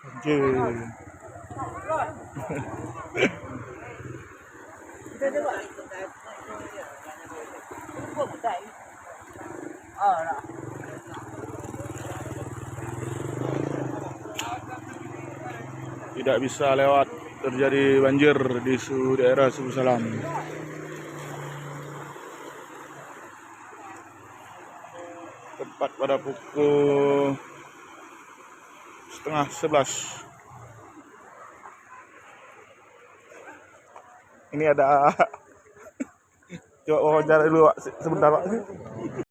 Anjir. Tidak bisa lewat, terjadi banjir di daerah Suku Salam. Tepat pada pukul 10:30. Ini ada coba wawancara dulu Pak, sebentar Pak.